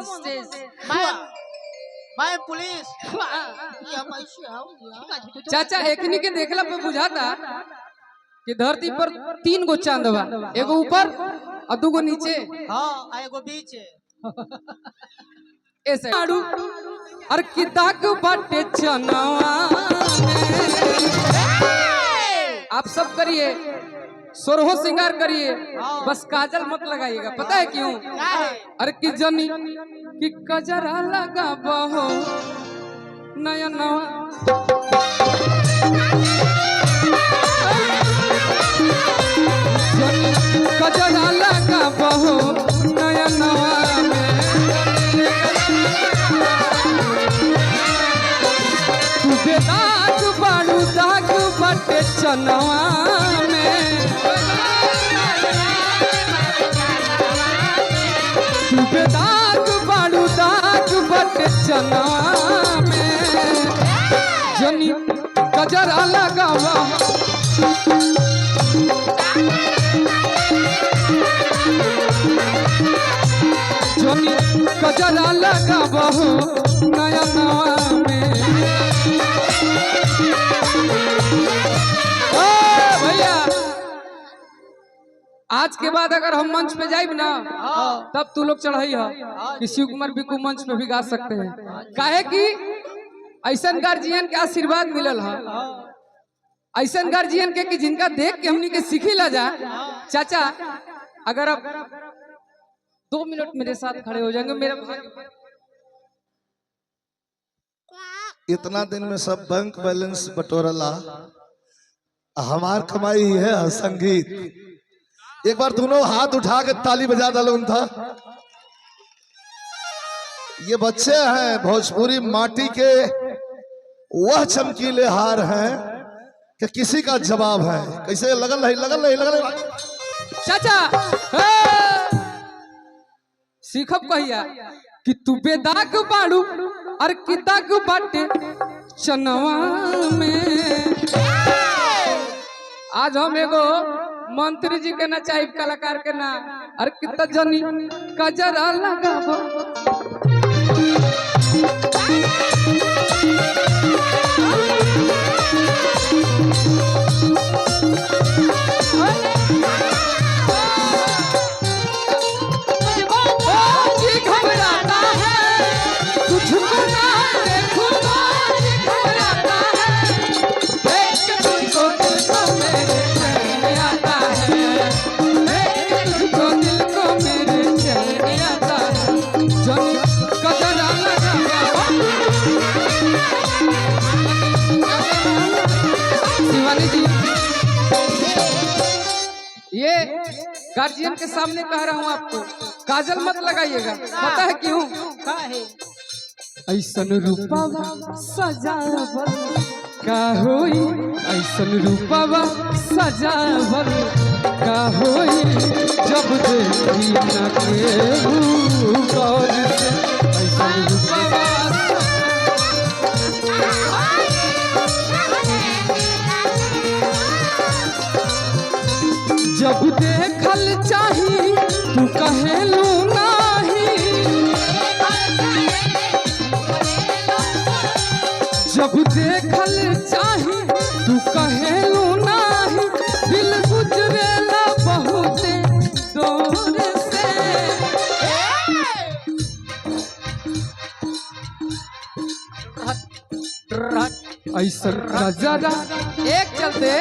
says, मैं police चाचा एकनी के देखला पे बुझाता कि धरती पर 3 गो चांद बा, एगो ऊपर और 2 गो नीचे। हाँ एगो बीच ऐसे आड़ू और किताक बाटे चनवा आप सब करिए, सोरहो श्रृंगार करिए, बस काजल मत लगाइएगा। पता है क्यों? अरे कि जनी कि कजरा लगा बहो नया नवा, कजरा लगा बहो नया नवा तू बेदाग बाड़ू दाग बटे चनवा में, तू बेदाग बाड़ू दाग बटे चनवा में, जनी कजरा लगावा जनी कजरा लगावा नया नवा में। भैया आज के बाद अगर हम मंच पे जाइब ना तब तू लोग चढ़ाई है कि शिव कुमार बिकू मंच पे भी गा सकते हैं, काहे कि ऐसा गार्जियन के आशीर्वाद मिलल है, ऐसा गार्जियन के कि जिनका देख के हमनी के सीखी ला जा। चाचा अगर आप 2 मिनट मेरे साथ खड़े हो जाएंगे, मेरा भाई इतना दिन में सब बैंक बैलेंस बटोरला, हमार कमाई है संगीत। एक बार दोनों हाथ उठा के ताली बजा डालो था। ये बच्चे हैं भोजपुरी माटी के, वह चमकीले हार हैं कि किसी का जवाब है। कैसे लगल रही चाचा सीखब कहिया कि तू बेदाग बाड़ू और किताक बाटे चनवा में। आज हम एगो मंत्री जी के ना चाहिए कलाकार के ना, और कितना जनी कजरा लगाबो गार्जियन के सामने कह रहा हूँ आपको, काजल मत लगाइएगा। पता है क्यों? ऐसन रूपावा सजावल का होई, ऐसन रूपावा सजावल का होई, जब देखी न केहू गौर से, ऐसन रूपावा जब देखल चाही तू कहेलू नाही, जब देखल चाही तू कहेलू नाही, दिल गुजरेला बहुत दूर से। ऐसा नजारा एक चलते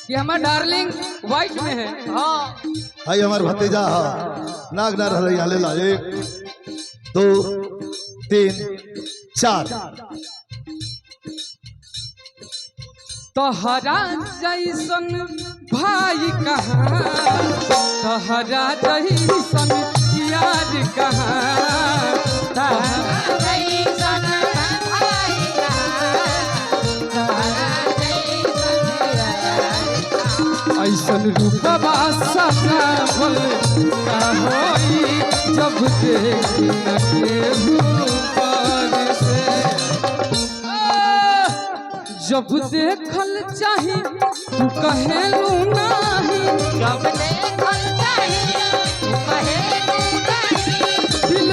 कि हमारा डार्लिंग व्हाइट में है। भाई हमार भतीजा नाग ना रहा ले ला 1 2 3 4 तोहरा जैसन भाई कहाँ, तोहरा जैसन यार कहाँ, तोहरा जैसन भाई कहाँ, ऐसन रूपवा सजावल का होई, जब देखी न केहू पर से। जब देखल चाही तू कहेलू नाही, जब देखल चाही तू कहेलू नाही, दिल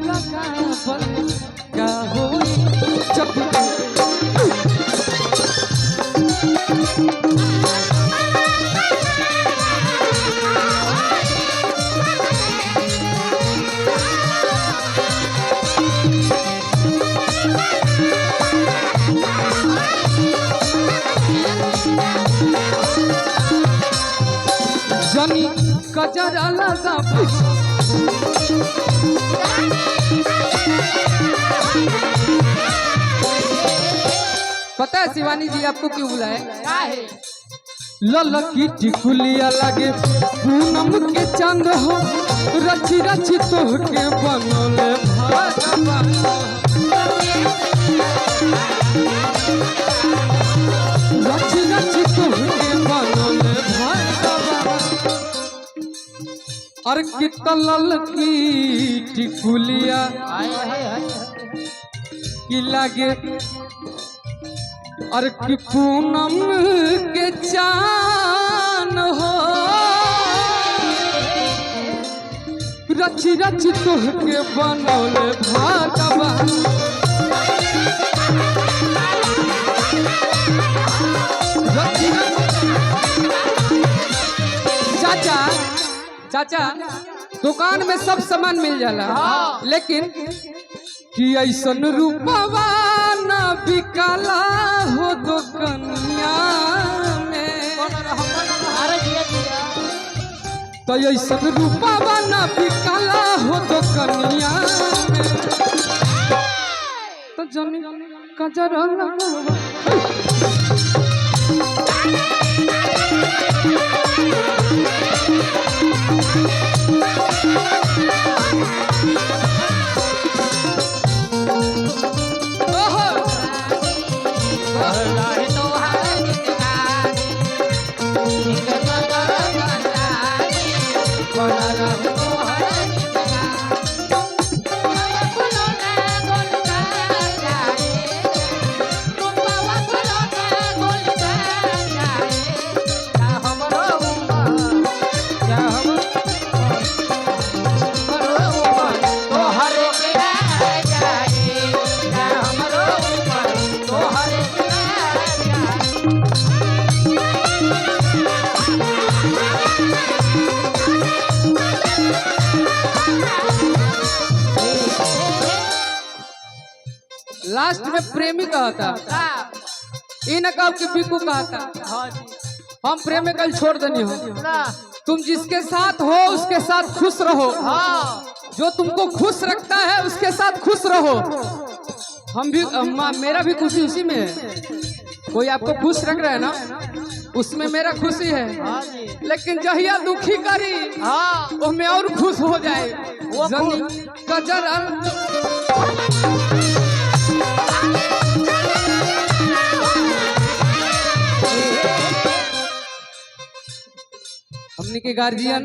लगावल का होई जब जनी कजरा लगावल पता है शिवानी जी आपको क्यों बुलाए? ललकी टिकुलिया लगे पूनम के चंद हो रची रची तोहके बनले भगवान रची रची तोहके बनले भगवान और कितना ललकी टिकुलिया की लगे और कि पूनम के चान हो रची रची तोहके बनौले भगवान चाचा चाचा दुकान में सब सामान मिल जाला लेकिन कि ऐसन रूपवा न बिकाला हो दुकनिया में तो ऐसन रूपवा न बिकाला हो दुकनिया में तो जनी कजरा लगावा लास्ट में प्रेमी कहा था इन कहा कि बिकू कहा था हम प्रेमिकल छोड़ देनी हो तुम जिसके साथ हो उसके साथ खुश रहो जो तुमको खुश रखता है उसके साथ खुश रहो हम भी मेरा भी खुशी उसी में है कोई आपको खुश रख रहा है ना उसमें मेरा खुशी है लेकिन जहिया दुखी करी उसमें और खुश हो जाए कजरा हमने के गार्जियन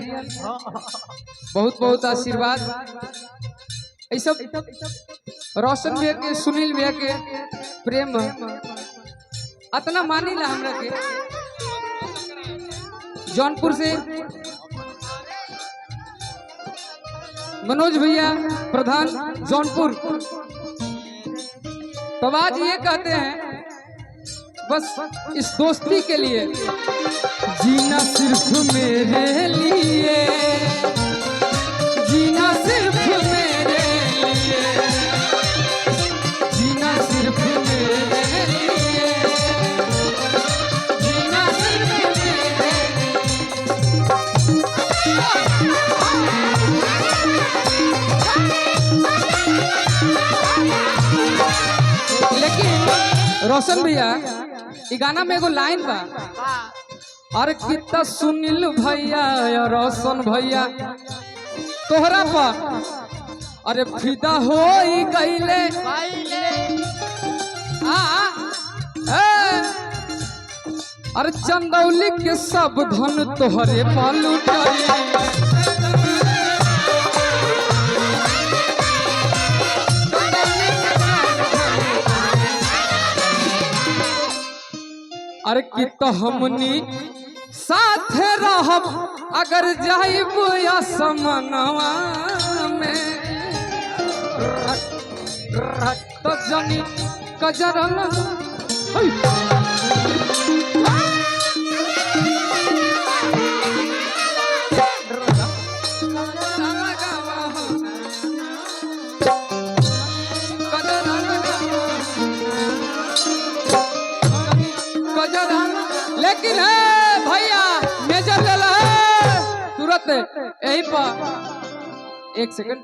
बहुत बहुत आशीर्वाद ऐसा रोशन भैया के सुनील भैया के प्रेम अतना मानी ला हमरा के जौनपुर से मनोज भैया प्रधान जौनपुर तो आज ये कहते हैं बस इस दोस्ती के लिए जीना सिर्फ मेरे लिए जीना सिर्फ मेरे लिए जीना सिर्फ मेरे लिए जीना सिर्फ मेरे लेकिन रोशन भैया ई गाना में एगो लाइन बा अरे कितना सुनील भैया या रोशन भैया तोहरा पर अरे फिदा हो गईले अरे चंदौली के सब धन तोहरे पालू अरे कित हमनी साथ रहब अगर जाइब या समनवा में तो जनी कजरन लेकिन है भैया मेजर ले ला तुरंत यही पर 1 सेकंड